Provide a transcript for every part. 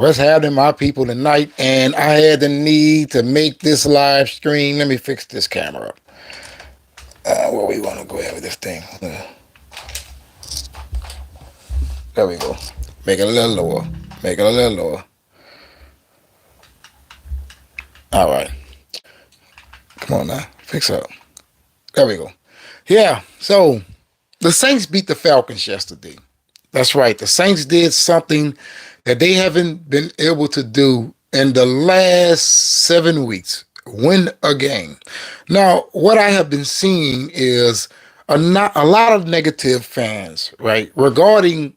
What's happening, my people, tonight? And I had the need to make this live stream. Let me fix this camera up. Where we want to go ahead with this thing? There we go. Make it a little lower. Make it a little lower. All right. Come on now. Fix up. There we go. Yeah. So the Saints beat the Falcons yesterday. That's right. The Saints did something that they haven't been able to do in the last 7 weeks. Win a game. Now, what I have been seeing is a lot of negative fans, right, regarding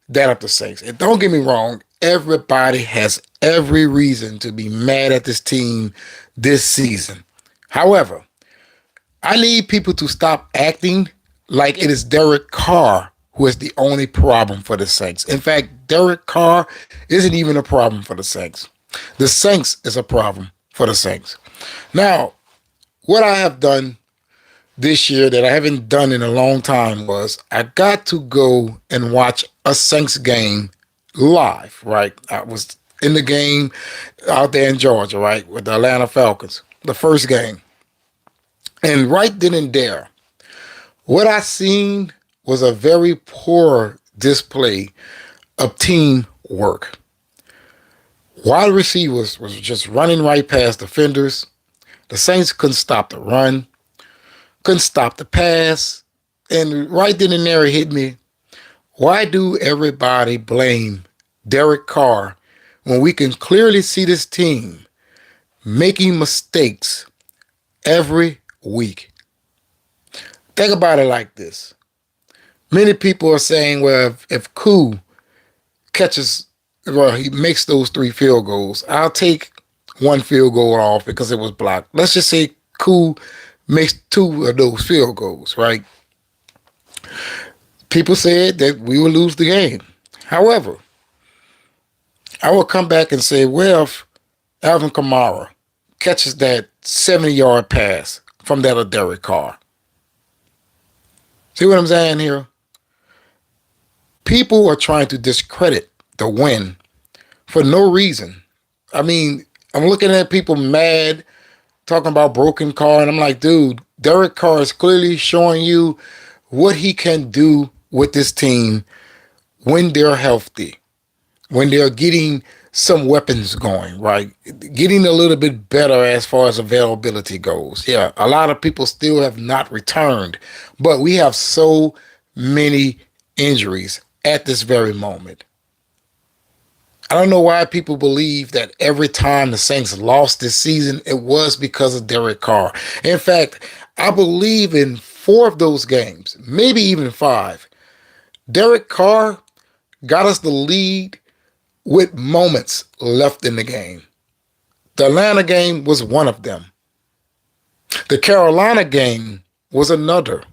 that of the Saints. And don't get me wrong, everybody has every reason to be mad at this team this season. However, I need people to stop acting like it is Derek Carr who is the only problem for the Saints. In fact, Derek Carr isn't even a problem for the Saints. The Saints is a problem for the Saints. Now, what I have done this year that I haven't done in a long time was I got to go and watch a Saints game live, right? I was in the game out there in Georgia, right, with the Atlanta Falcons, the first game. And right then and there, what I seen was a very poor display of teamwork. Wide receivers was just running right past defenders. The Saints couldn't stop the run, couldn't stop the pass. And right then and there it hit me. Why do everybody blame Derek Carr when we can clearly see this team making mistakes every week? Think about it like this. Many people are saying, well, if Koo catches, well, he makes those 3 field goals, I'll take 1 field goal off because it was blocked. Let's just say Koo makes 2 of those field goals, right? People said that we would lose the game. However, I will come back and say, well, if Alvin Kamara catches that 70-yard pass from that of Derek Carr. See what I'm saying here? People are trying to discredit the win for no reason. I mean, I'm looking at people mad, talking about broken Carr, and I'm like, dude, Derek Carr is clearly showing you what he can do with this team when they're healthy, when they're getting some weapons going, right? Getting a little bit better as far as availability goes. Yeah, a lot of people still have not returned, but we have so many injuries at this very moment. I don't know why people believe that every time the Saints lost this season, it was because of Derek Carr. In fact, I believe in 4 of those games, maybe even 5, Derek Carr got us the lead with moments left in the game. The Atlanta game was one of them. The Carolina game was another.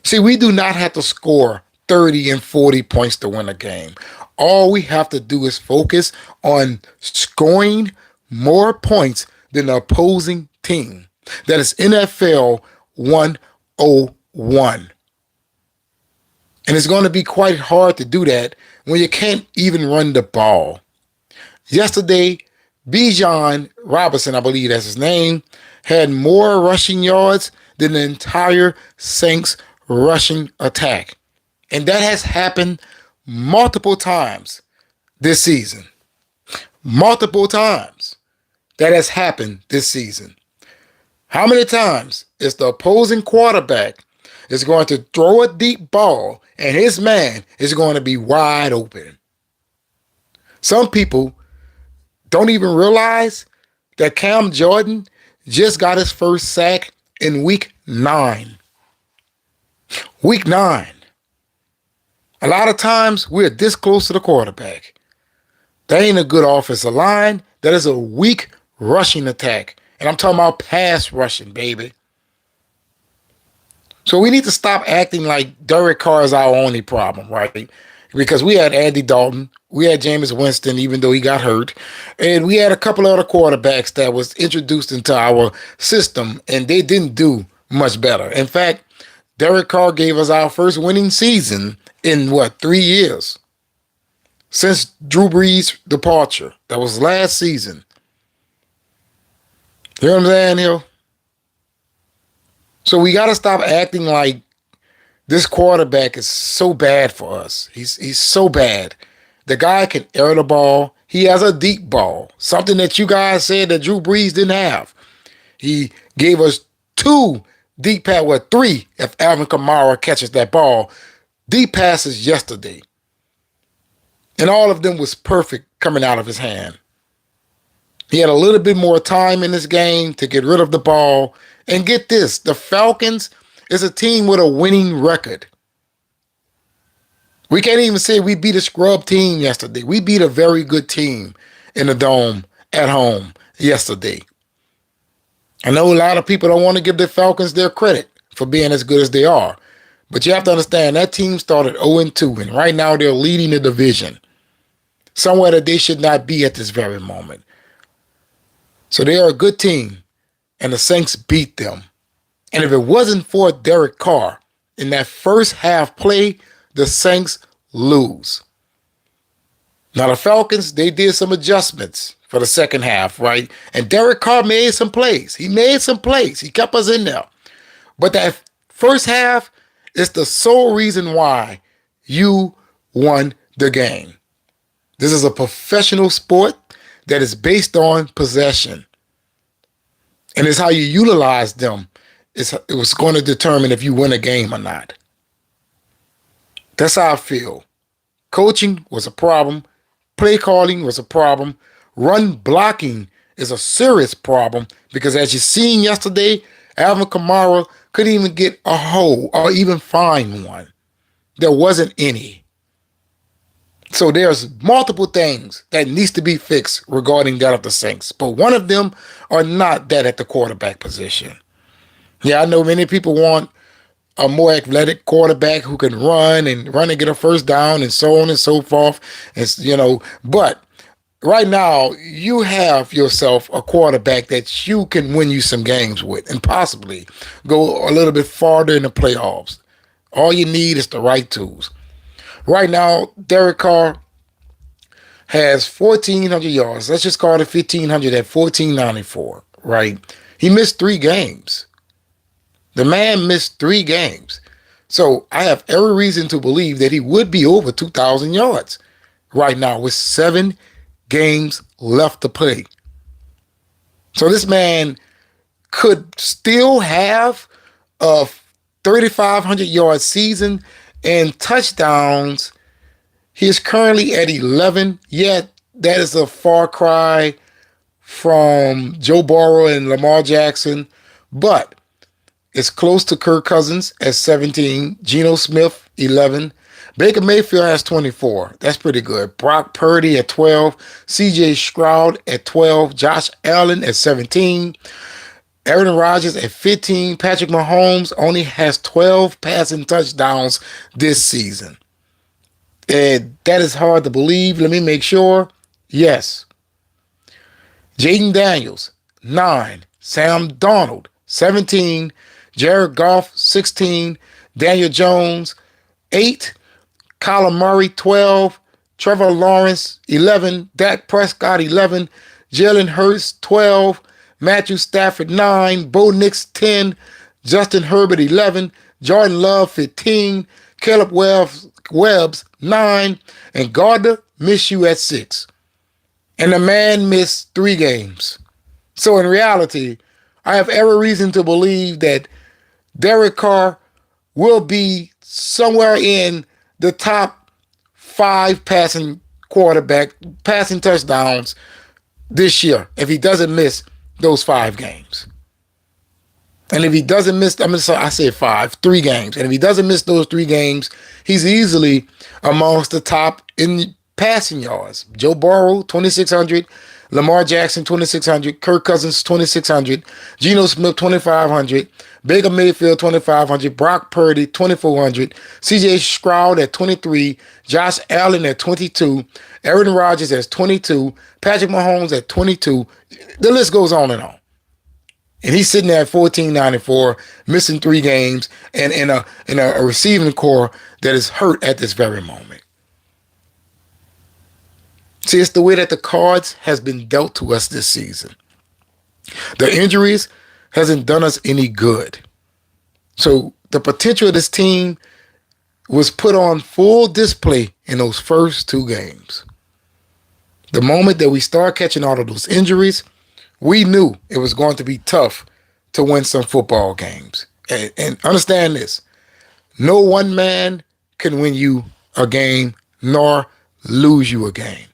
See, we do not have to score 30 and 40 points to win a game. All we have to do is focus on scoring more points than the opposing team. That is NFL 101. And it's going to be quite hard to do that when you can't even run the ball. Yesterday, Bijan Robinson, I believe that's his name, had more rushing yards than the entire Saints rushing attack. And that has happened multiple times this season. Multiple times that has happened this season. How many times is the opposing quarterback is going to throw a deep ball and his man is going to be wide open? Some people don't even realize that Cam Jordan just got his first sack in week 9. Week 9. A lot of times we're this close to the quarterback. That ain't a good offensive line. That is a weak rushing attack. And I'm talking about pass rushing, baby. So we need to stop acting like Derek Carr is our only problem, right? Because we had Andy Dalton, we had Jameis Winston, even though he got hurt, and we had a couple other quarterbacks that was introduced into our system, and they didn't do much better. In fact, Derek Carr gave us our first winning season in 3 years. since Drew Brees' departure. That was last season. You know what I'm saying, Hill? So we got to stop acting like this quarterback is so bad for us. He's so bad. The guy can air the ball. He has a deep ball, something that you guys said that Drew Brees didn't have. He gave us two deep passes, well, three if Alvin Kamara catches that ball. Deep passes yesterday. And all of them was perfect coming out of his hand. He had a little bit more time in this game to get rid of the ball. And get this, the Falcons is a team with a winning record. We can't even say we beat a scrub team yesterday. We beat a very good team in the Dome at home yesterday. I know a lot of people don't want to give the Falcons their credit for being as good as they are. But you have to understand that team started 0-2, and right now they're leading the division. Somewhere that they should not be at this very moment. So they are a good team, and the Saints beat them. And if it wasn't for Derek Carr in that first half play, the Saints lose. Now the Falcons, they did some adjustments for the second half, right? And Derek Carr made some plays. He made some plays. He kept us in there. But that first half is the sole reason why you won the game. This is a professional sport that is based on possession. And it's how you utilize them. It was going to determine if you win a game or not. That's how I feel. Coaching was a problem. Play calling was a problem. Run blocking is a serious problem because as you seen yesterday, Alvin Kamara couldn't even get a hole or even find one. There wasn't any. So there's multiple things that needs to be fixed regarding that of the Saints. But one of them are not that at the quarterback position. Yeah, I know many people want a more athletic quarterback who can run and get a first down and so on and so forth. And, but right now you have yourself a quarterback that you can win you some games with and possibly go a little bit farther in the playoffs. All you need is the right tools. Right now, Derek Carr has 1,400 yards. Let's just call it 1,500 at 1,494, right? He missed 3 games. The man missed 3 games. So I have every reason to believe that he would be over 2,000 yards right now with 7 games left to play. So this man could still have a 3,500 yard season and touchdowns. He is currently at 11, yet that is a far cry from Joe Burrow and Lamar Jackson, but it's close to Kirk Cousins at 17, Geno Smith 11, Baker Mayfield has 24. That's pretty good. Brock Purdy at 12, CJ Stroud at 12, Josh Allen at 17, Aaron Rodgers at 15. Patrick Mahomes only has 12 passing touchdowns this season. And that is hard to believe. Let me make sure. Yes. Jaden Daniels, 9. Sam Darnold, 17. Jared Goff, 16. Daniel Jones, 8. Kyler Murray, 12. Trevor Lawrence, 11. Dak Prescott, 11. Jalen Hurts, 12. Matthew Stafford, 9. Bo Nix, 10. Justin Herbert, 11. Jordan Love, 15. Caleb Webbs, 9. And Gardner Minshew at 6. And the man missed 3 games. So in reality, I have every reason to believe that Derek Carr will be somewhere in the top 5 passing touchdowns this year if he doesn't miss those 5 games. And if he doesn't miss, I said 3 games. And if he doesn't miss those 3 games, he's easily amongst the top in passing yards. Joe Burrow, 2,600. Lamar Jackson, 2,600. Kirk Cousins, 2,600. Geno Smith, 2,500. Baker Mayfield, 2,500. Brock Purdy, 2,400. CJ Stroud at 23. Josh Allen at 22. Aaron Rodgers at 22. Patrick Mahomes at 22. The list goes on and on. And he's sitting there at 1,494, missing 3 games, and in a receiving core that is hurt at this very moment. See, it's the way that the cards has been dealt to us this season. The injuries hasn't done us any good. So the potential of this team was put on full display in those first two games. The moment that we start catching all of those injuries, we knew it was going to be tough to win some football games. And understand this, no one man can win you a game nor lose you a game.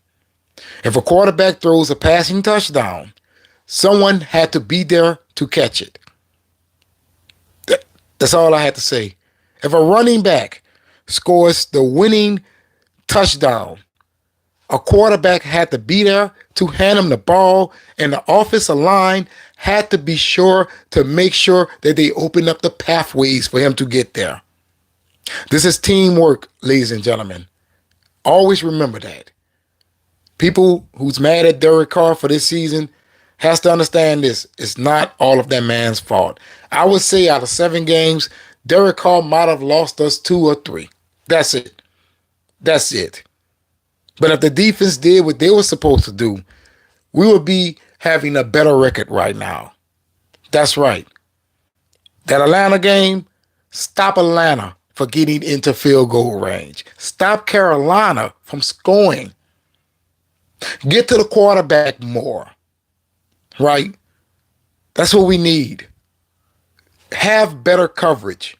If a quarterback throws a passing touchdown, someone had to be there to catch it. That's all I had to say. If a running back scores the winning touchdown, a quarterback had to be there to hand him the ball, and the offensive line had to be sure to make sure that they open up the pathways for him to get there. This is teamwork, ladies and gentlemen. Always remember that. People who's mad at Derek Carr for this season has to understand this. It's not all of that man's fault. I would say out of 7 games, Derek Carr might have lost us 2 or 3. That's it. That's it. But if the defense did what they were supposed to do, we would be having a better record right now. That's right. That Atlanta game, stop Atlanta for getting into field goal range. Stop Carolina from scoring. Get to the quarterback more. Right? That's what we need. Have better coverage.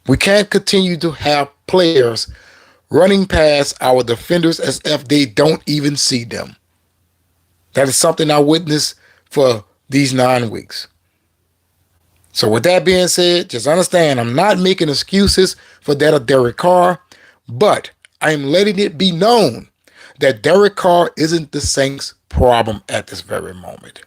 We can't continue to have players running past our defenders as if they don't even see them. That is something I witnessed for these 9 weeks. So with that being said, just understand I'm not making excuses for that of Derek Carr, but I am letting it be known that Derek Carr isn't the Saints' problem at this very moment.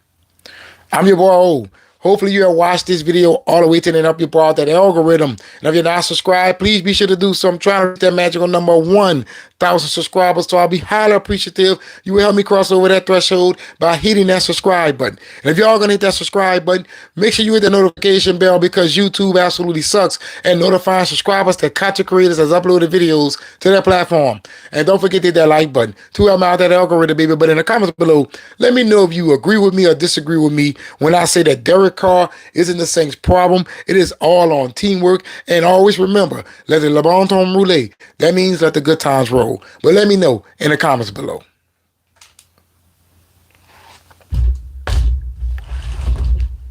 I'm your boy O. Hopefully you have watched this video all the way to the end, help you brought that algorithm. And if you're not subscribed, please be sure to do so. I'm trying to reach that magical number 1,000 subscribers, so I'll be highly appreciative. You will help me cross over that threshold by hitting that subscribe button. And if y'all gonna hit that subscribe button, make sure you hit the notification bell, because YouTube absolutely sucks at notifying subscribers that content creators has uploaded videos to their platform. And don't forget to hit that like button to help me out that algorithm, baby. But in the comments below, let me know if you agree with me or disagree with me when I say that Derek Carr isn't the Saints' problem. It is all on teamwork. And always remember, let the bon temps roulette. That means let the good times roll. But let me know in the comments below.